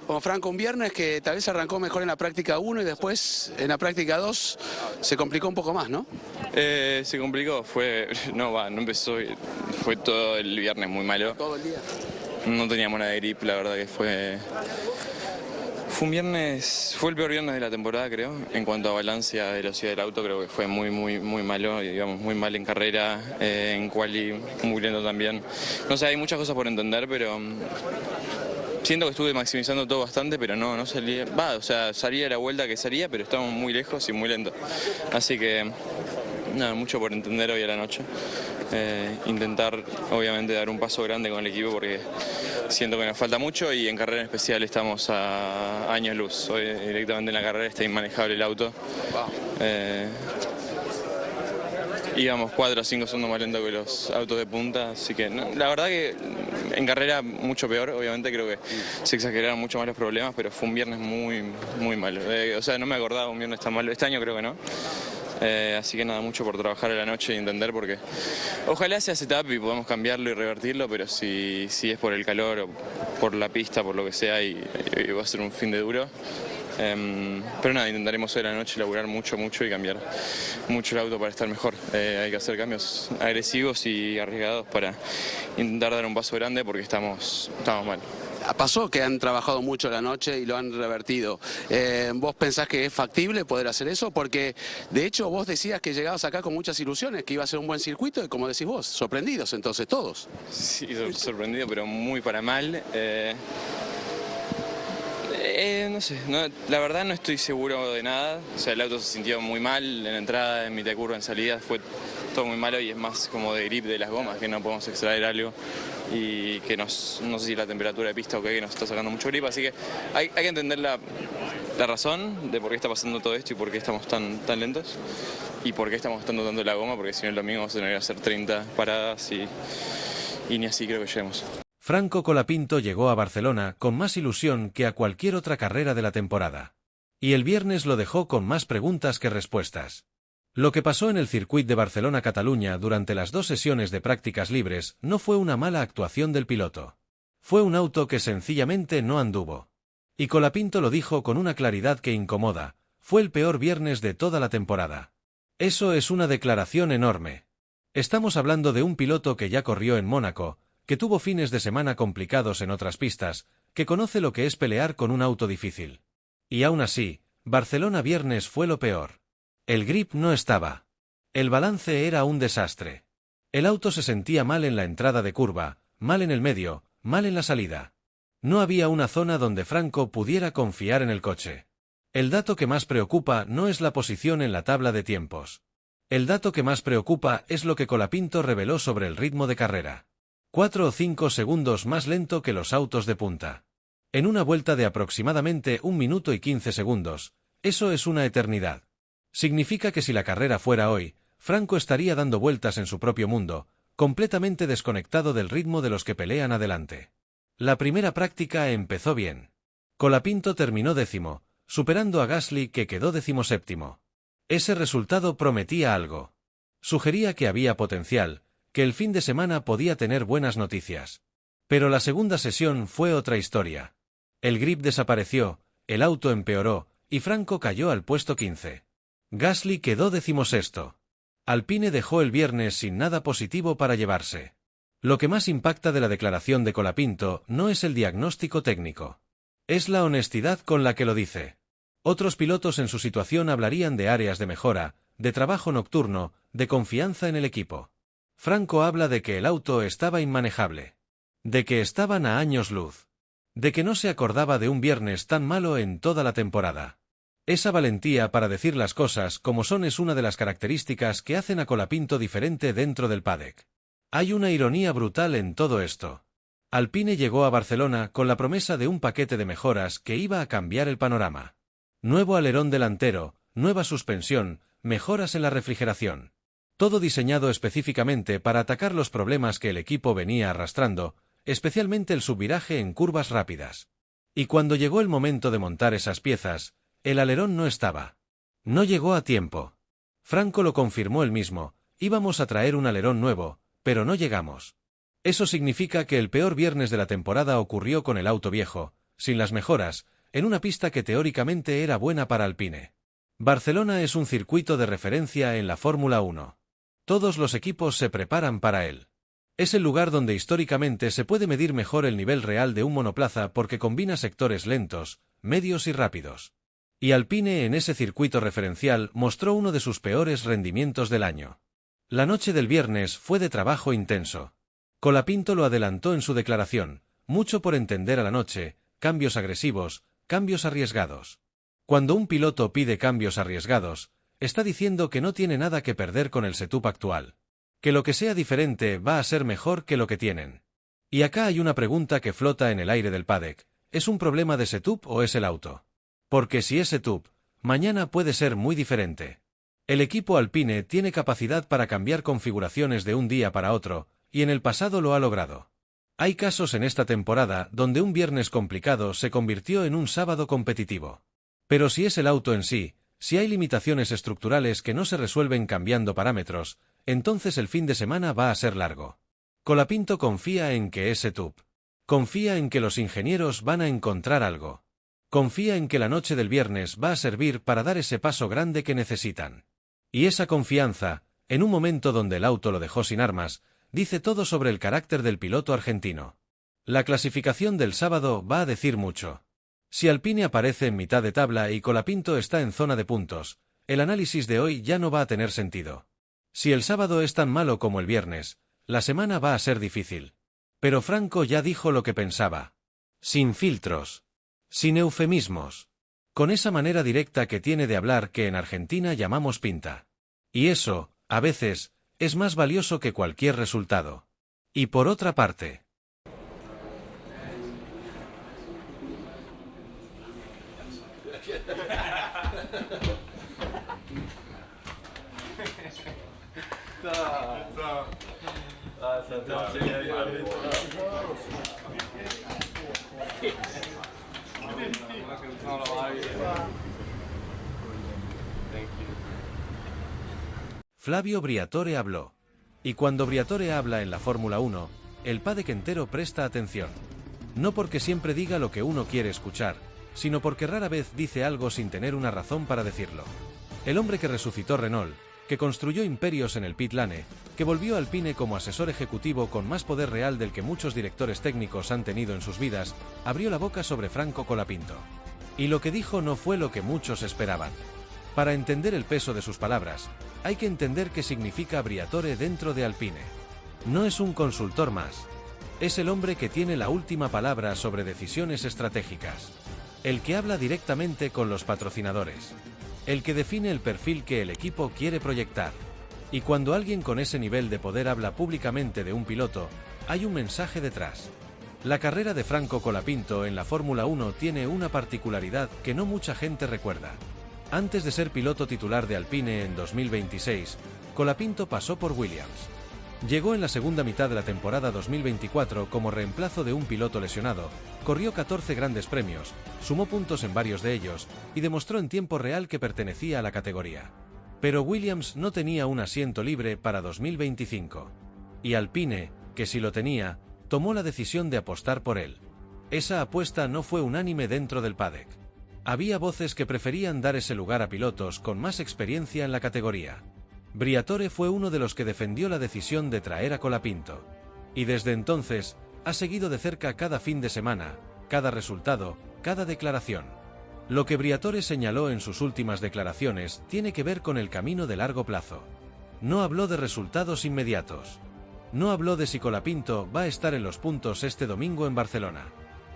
Como Franco, un viernes que tal vez arrancó mejor en la práctica 1 y después en la práctica 2 se complicó un poco más, ¿no? Se complicó, no empezó, fue todo el viernes muy malo. Todo el día. No teníamos nada de grip, la verdad que fue un viernes, fue el peor viernes de la temporada, creo. En cuanto a balance, a velocidad del auto, creo que fue muy malo, digamos, muy mal en carrera, en quali, muy lento también. No sé, hay muchas cosas por entender, pero siento que estuve maximizando todo bastante, pero no salía, salía la vuelta que salía, pero estábamos muy lejos y muy lento. Así que, nada, mucho por entender hoy a la noche. Intentar, obviamente, dar un paso grande con el equipo porque siento que nos falta mucho y en carrera en especial estamos a años luz. Hoy directamente en la carrera está inmanejable el auto. Wow. Íbamos 4 o 5 segundos más lento que los autos de punta, así que no, la verdad que en carrera mucho peor, obviamente creo que se exageraron mucho más los problemas, pero fue un viernes muy malo. No me acordaba un viernes tan malo, este año creo que no. Así que nada, mucho por trabajar a la noche y entender porque ojalá sea setup y podamos cambiarlo y revertirlo, pero si es por el calor o por la pista, por lo que sea, y va a ser un fin de duro. Pero nada, intentaremos hoy a la noche laburar mucho y cambiar mucho el auto para estar mejor. Hay que hacer cambios agresivos y arriesgados para intentar dar un paso grande porque estamos mal. Pasó que han trabajado mucho la noche y lo han revertido. ¿Vos pensás que es factible poder hacer eso? Porque de hecho vos decías que llegabas acá con muchas ilusiones, que iba a ser un buen circuito y como decís vos, sorprendidos entonces todos. Sí, sorprendido, pero muy para mal. No sé, la verdad no estoy seguro de nada. O sea, el auto se sintió muy mal en entrada, en mitad de curva, en salida, fue todo muy malo y es más como de grip de las gomas, que no podemos extraer algo y que no sé si la temperatura de pista o qué, que nos está sacando mucho grip, así que hay que entender la razón de por qué está pasando todo esto y por qué estamos tan lentos y por qué estamos gastando tanto la goma, porque si no el domingo vamos a tener que hacer 30 paradas y ni así creo que lleguemos. Franco Colapinto llegó a Barcelona con más ilusión que a cualquier otra carrera de la temporada. Y el viernes lo dejó con más preguntas que respuestas. Lo que pasó en el circuit de Barcelona-Cataluña durante las 2 sesiones de prácticas libres no fue una mala actuación del piloto. Fue un auto que sencillamente no anduvo. Y Colapinto lo dijo con una claridad que incomoda, fue el peor viernes de toda la temporada. Eso es una declaración enorme. Estamos hablando de un piloto que ya corrió en Mónaco, que tuvo fines de semana complicados en otras pistas, que conoce lo que es pelear con un auto difícil. Y aún así, Barcelona viernes fue lo peor. El grip no estaba. El balance era un desastre. El auto se sentía mal en la entrada de curva, mal en el medio, mal en la salida. No había una zona donde Franco pudiera confiar en el coche. El dato que más preocupa no es la posición en la tabla de tiempos. El dato que más preocupa es lo que Colapinto reveló sobre el ritmo de carrera. 4 o 5 segundos más lento que los autos de punta. En una vuelta de aproximadamente 1 minuto y 15 segundos, eso es una eternidad. Significa que si la carrera fuera hoy, Franco estaría dando vueltas en su propio mundo, completamente desconectado del ritmo de los que pelean adelante. La primera práctica empezó bien. Colapinto terminó 10º, superando a Gasly que quedó 17º. Ese resultado prometía algo. Sugería que había potencial, que el fin de semana podía tener buenas noticias. Pero la segunda sesión fue otra historia. El grip desapareció, el auto empeoró, y Franco cayó al puesto 15. Gasly quedó 16º. Alpine dejó el viernes sin nada positivo para llevarse. Lo que más impacta de la declaración de Colapinto no es el diagnóstico técnico. Es la honestidad con la que lo dice. Otros pilotos en su situación hablarían de áreas de mejora, de trabajo nocturno, de confianza en el equipo. Franco habla de que el auto estaba inmanejable. De que estaban a años luz. De que no se acordaba de un viernes tan malo en toda la temporada. Esa valentía para decir las cosas como son es una de las características que hacen a Colapinto diferente dentro del paddock. Hay una ironía brutal en todo esto. Alpine llegó a Barcelona con la promesa de un paquete de mejoras que iba a cambiar el panorama. Nuevo alerón delantero, nueva suspensión, mejoras en la refrigeración. Todo diseñado específicamente para atacar los problemas que el equipo venía arrastrando, especialmente el subviraje en curvas rápidas. Y cuando llegó el momento de montar esas piezas, el alerón no estaba. No llegó a tiempo. Franco lo confirmó él mismo, íbamos a traer un alerón nuevo, pero no llegamos. Eso significa que el peor viernes de la temporada ocurrió con el auto viejo, sin las mejoras, en una pista que teóricamente era buena para Alpine. Barcelona es un circuito de referencia en la Fórmula 1. Todos los equipos se preparan para él. Es el lugar donde históricamente se puede medir mejor el nivel real de un monoplaza porque combina sectores lentos, medios y rápidos. Y Alpine en ese circuito referencial mostró uno de sus peores rendimientos del año. La noche del viernes fue de trabajo intenso. Colapinto lo adelantó en su declaración, mucho por entender a la noche, cambios agresivos, cambios arriesgados. Cuando un piloto pide cambios arriesgados, está diciendo que no tiene nada que perder con el setup actual. Que lo que sea diferente va a ser mejor que lo que tienen. Y acá hay una pregunta que flota en el aire del paddock, ¿es un problema de setup o es el auto? Porque si es setup, mañana puede ser muy diferente. El equipo Alpine tiene capacidad para cambiar configuraciones de un día para otro, y en el pasado lo ha logrado. Hay casos en esta temporada donde un viernes complicado se convirtió en un sábado competitivo. Pero si es el auto en sí, si hay limitaciones estructurales que no se resuelven cambiando parámetros, entonces el fin de semana va a ser largo. Colapinto confía en que es setup. Confía en que los ingenieros van a encontrar algo. Confía en que la noche del viernes va a servir para dar ese paso grande que necesitan. Y esa confianza, en un momento donde el auto lo dejó sin armas, dice todo sobre el carácter del piloto argentino. La clasificación del sábado va a decir mucho. Si Alpine aparece en mitad de tabla y Colapinto está en zona de puntos, el análisis de hoy ya no va a tener sentido. Si el sábado es tan malo como el viernes, la semana va a ser difícil. Pero Franco ya dijo lo que pensaba. Sin filtros. Sin eufemismos. Con esa manera directa que tiene de hablar que en Argentina llamamos pinta. Y eso, a veces, es más valioso que cualquier resultado. Y por otra parte, Flavio Briatore habló. Y cuando Briatore habla en la Fórmula 1, el paddock entero presta atención. No porque siempre diga lo que uno quiere escuchar, sino porque rara vez dice algo sin tener una razón para decirlo. El hombre que resucitó Renault, que construyó imperios en el pit lane, que volvió a Alpine como asesor ejecutivo con más poder real del que muchos directores técnicos han tenido en sus vidas, abrió la boca sobre Franco Colapinto. Y lo que dijo no fue lo que muchos esperaban. Para entender el peso de sus palabras, hay que entender qué significa Briatore dentro de Alpine. No es un consultor más. Es el hombre que tiene la última palabra sobre decisiones estratégicas. El que habla directamente con los patrocinadores. El que define el perfil que el equipo quiere proyectar. Y cuando alguien con ese nivel de poder habla públicamente de un piloto, hay un mensaje detrás. La carrera de Franco Colapinto en la Fórmula 1 tiene una particularidad que no mucha gente recuerda. Antes de ser piloto titular de Alpine en 2026, Colapinto pasó por Williams. Llegó en la segunda mitad de la temporada 2024 como reemplazo de un piloto lesionado, corrió 14 grandes premios, sumó puntos en varios de ellos, y demostró en tiempo real que pertenecía a la categoría. Pero Williams no tenía un asiento libre para 2025. Y Alpine, que sí lo tenía, tomó la decisión de apostar por él. Esa apuesta no fue unánime dentro del paddock. Había voces que preferían dar ese lugar a pilotos con más experiencia en la categoría. Briatore fue uno de los que defendió la decisión de traer a Colapinto. Y desde entonces, ha seguido de cerca cada fin de semana, cada resultado, cada declaración. Lo que Briatore señaló en sus últimas declaraciones tiene que ver con el camino de largo plazo. No habló de resultados inmediatos. No habló de si Colapinto va a estar en los puntos este domingo en Barcelona.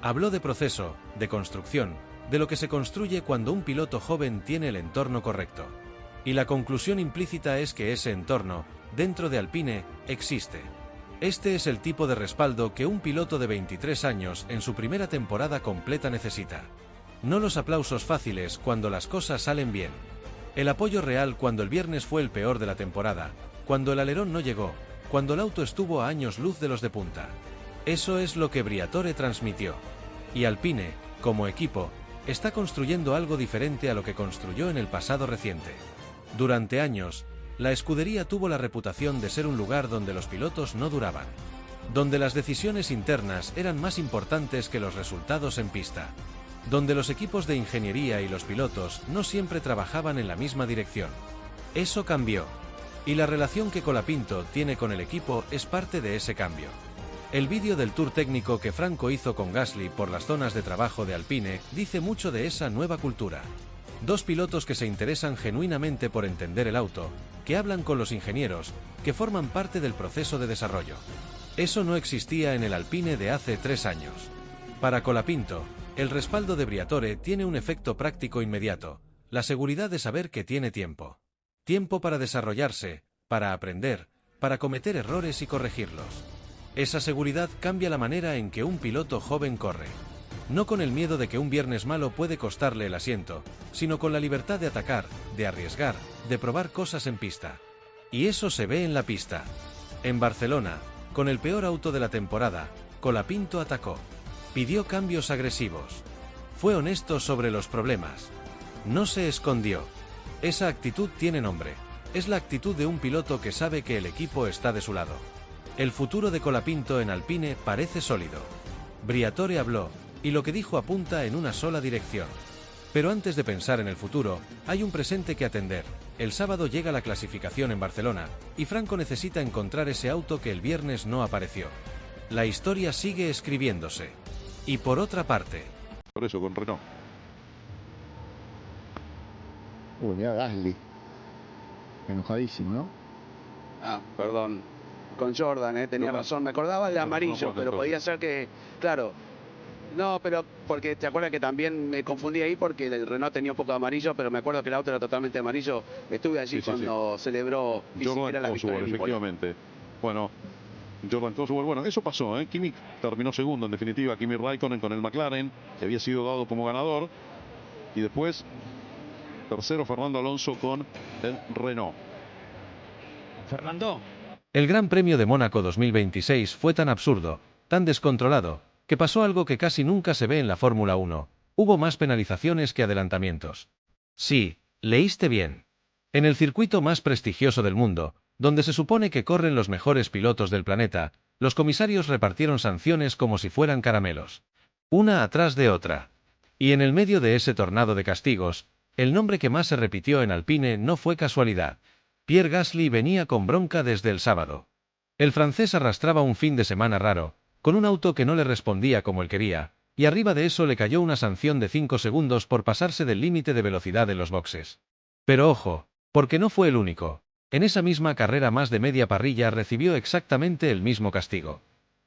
Habló de proceso, de construcción, de lo que se construye cuando un piloto joven tiene el entorno correcto. Y la conclusión implícita es que ese entorno, dentro de Alpine, existe. Este es el tipo de respaldo que un piloto de 23 años en su primera temporada completa necesita. No los aplausos fáciles cuando las cosas salen bien. El apoyo real cuando el viernes fue el peor de la temporada, cuando el alerón no llegó, cuando el auto estuvo a años luz de los de punta. Eso es lo que Briatore transmitió. Y Alpine, como equipo, está construyendo algo diferente a lo que construyó en el pasado reciente. Durante años, la escudería tuvo la reputación de ser un lugar donde los pilotos no duraban. donde las decisiones internas eran más importantes que los resultados en pista, donde los equipos de ingeniería y los pilotos no siempre trabajaban en la misma dirección. Eso cambió, y la relación que Colapinto tiene con el equipo es parte de ese cambio. El vídeo del tour técnico que Franco hizo con Gasly por las zonas de trabajo de Alpine dice mucho de esa nueva cultura. Dos pilotos que se interesan genuinamente por entender el auto, que hablan con los ingenieros, que forman parte del proceso de desarrollo. Eso no existía en el Alpine de hace 3 años. Para Colapinto, el respaldo de Briatore tiene un efecto práctico inmediato, la seguridad de saber que tiene tiempo. Tiempo para desarrollarse, para aprender, para cometer errores y corregirlos. Esa seguridad cambia la manera en que un piloto joven corre. No con el miedo de que un viernes malo puede costarle el asiento, sino con la libertad de atacar, de arriesgar, de probar cosas en pista. Y eso se ve en la pista. En Barcelona, con el peor auto de la temporada, Colapinto atacó. Pidió cambios agresivos. Fue honesto sobre los problemas. No se escondió. Esa actitud tiene nombre. Es la actitud de un piloto que sabe que el equipo está de su lado. El futuro de Colapinto en Alpine parece sólido. Briatore habló, y lo que dijo apunta en una sola dirección. Pero antes de pensar en el futuro, hay un presente que atender. El sábado llega la clasificación en Barcelona, y Franco necesita encontrar ese auto que el viernes no apareció. La historia sigue escribiéndose. Y por otra parte... Por eso, con Renault. Mira Gasly. Enojadísimo, ¿no? Ah, perdón. Con Jordan, tenía razón. Me acordaba del amarillo, pero podía ser que... Claro. No, pero porque te acuerdas que también me confundí ahí porque el Renault tenía un poco de amarillo, pero me acuerdo que el auto era totalmente amarillo. Estuve allí cuando celebró Jordan la victoria. efectivamente. Bueno, Jordan Cosworth, bueno, eso pasó, Kimi terminó segundo en definitiva, Kimi Raikkonen con el McLaren, que había sido dado como ganador. Y después, tercero Fernando Alonso con el Renault. Fernando. El Gran Premio de Mónaco 2026 fue tan absurdo, tan descontrolado, que pasó algo que casi nunca se ve en la Fórmula 1. Hubo más penalizaciones que adelantamientos. Sí, leíste bien. En el circuito más prestigioso del mundo, donde se supone que corren los mejores pilotos del planeta, los comisarios repartieron sanciones como si fueran caramelos. Una atrás de otra. Y en el medio de ese tornado de castigos, el nombre que más se repitió en Alpine no fue casualidad. Pierre Gasly venía con bronca desde el sábado. El francés arrastraba un fin de semana raro, con un auto que no le respondía como él quería, y arriba de eso le cayó una sanción de 5 segundos por pasarse del límite de velocidad en los boxes. Pero ojo, porque no fue el único. En esa misma carrera más de media parrilla recibió exactamente el mismo castigo.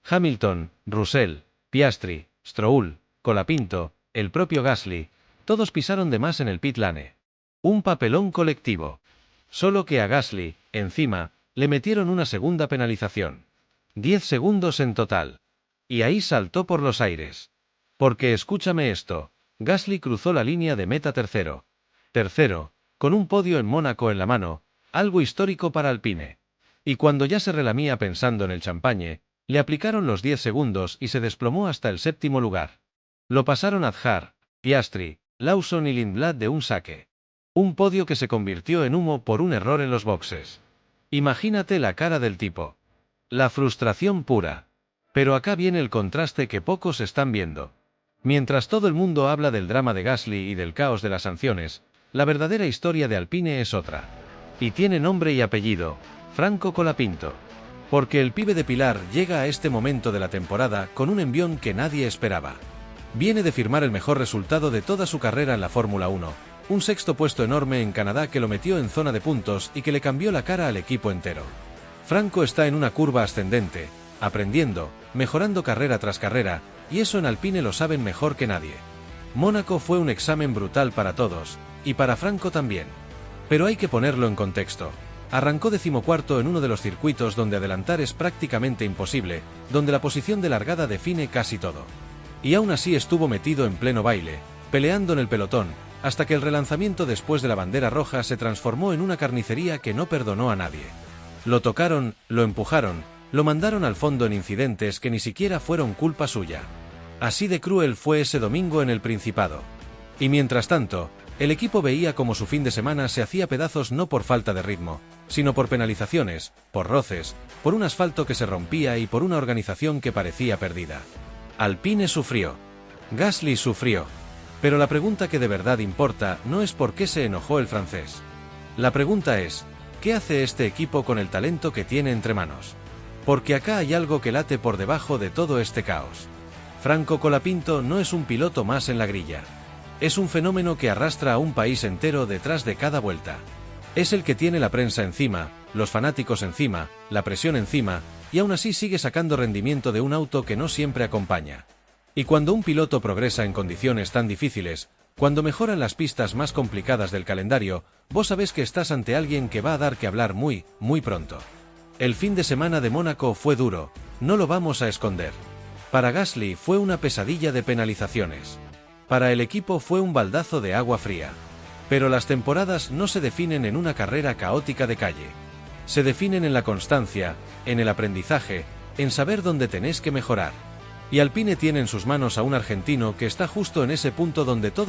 Hamilton, Russell, Piastri, Stroll, Colapinto, el propio Gasly, todos pisaron de más en el pit lane. Un papelón colectivo. Solo que a Gasly, encima, le metieron una segunda penalización. 10 segundos en total. Y ahí saltó por los aires. Porque escúchame esto, Gasly cruzó la línea de meta tercero. Tercero, con un podio en Mónaco en la mano, algo histórico para Alpine. Y cuando ya se relamía pensando en el champagne, le aplicaron los 10 segundos y se desplomó hasta el 7º lugar. Lo pasaron Adjar, Piastri, Lawson y Lindblad de un saque. Un podio que se convirtió en humo por un error en los boxes. Imagínate la cara del tipo. La frustración pura. Pero acá viene el contraste que pocos están viendo. Mientras todo el mundo habla del drama de Gasly y del caos de las sanciones, la verdadera historia de Alpine es otra. Y tiene nombre y apellido, Franco Colapinto. Porque el pibe de Pilar llega a este momento de la temporada con un envión que nadie esperaba. Viene de firmar el mejor resultado de toda su carrera en la Fórmula 1, un 6º puesto enorme en Canadá que lo metió en zona de puntos y que le cambió la cara al equipo entero. Franco está en una curva ascendente, aprendiendo, mejorando carrera tras carrera, y eso en Alpine lo saben mejor que nadie. Mónaco fue un examen brutal para todos, y para Franco también. Pero hay que ponerlo en contexto. Arrancó 14º en uno de los circuitos donde adelantar es prácticamente imposible, donde la posición de largada define casi todo. Y aún así estuvo metido en pleno baile, peleando en el pelotón, hasta que el relanzamiento después de la bandera roja se transformó en una carnicería que no perdonó a nadie. Lo tocaron, lo empujaron, lo mandaron al fondo en incidentes que ni siquiera fueron culpa suya. Así de cruel fue ese domingo en el Principado. Y mientras tanto, El equipo veía como su fin de semana se hacía pedazos no por falta de ritmo, sino por penalizaciones, por roces, por un asfalto que se rompía y por una organización que parecía perdida. Alpine sufrió. Gasly sufrió. Pero la pregunta que de verdad importa no es por qué se enojó el francés. La pregunta es, ¿qué hace este equipo con el talento que tiene entre manos? Porque acá hay algo que late por debajo de todo este caos. Franco Colapinto no es un piloto más en la grilla. Es un fenómeno que arrastra a un país entero detrás de cada vuelta. Es el que tiene la prensa encima, los fanáticos encima, la presión encima, y aún así sigue sacando rendimiento de un auto que no siempre acompaña. Y cuando un piloto progresa en condiciones tan difíciles, cuando mejoran las pistas más complicadas del calendario, vos sabés que estás ante alguien que va a dar que hablar muy, muy pronto. El fin de semana de Mónaco fue duro, no lo vamos a esconder. Para Gasly fue una pesadilla de penalizaciones. Para el equipo fue un baldazo de agua fría. Pero las temporadas no se definen en una carrera caótica de calle. Se definen en la constancia, en el aprendizaje, en saber dónde tenés que mejorar. Y Alpine tiene en sus manos a un argentino que está justo en ese punto donde todo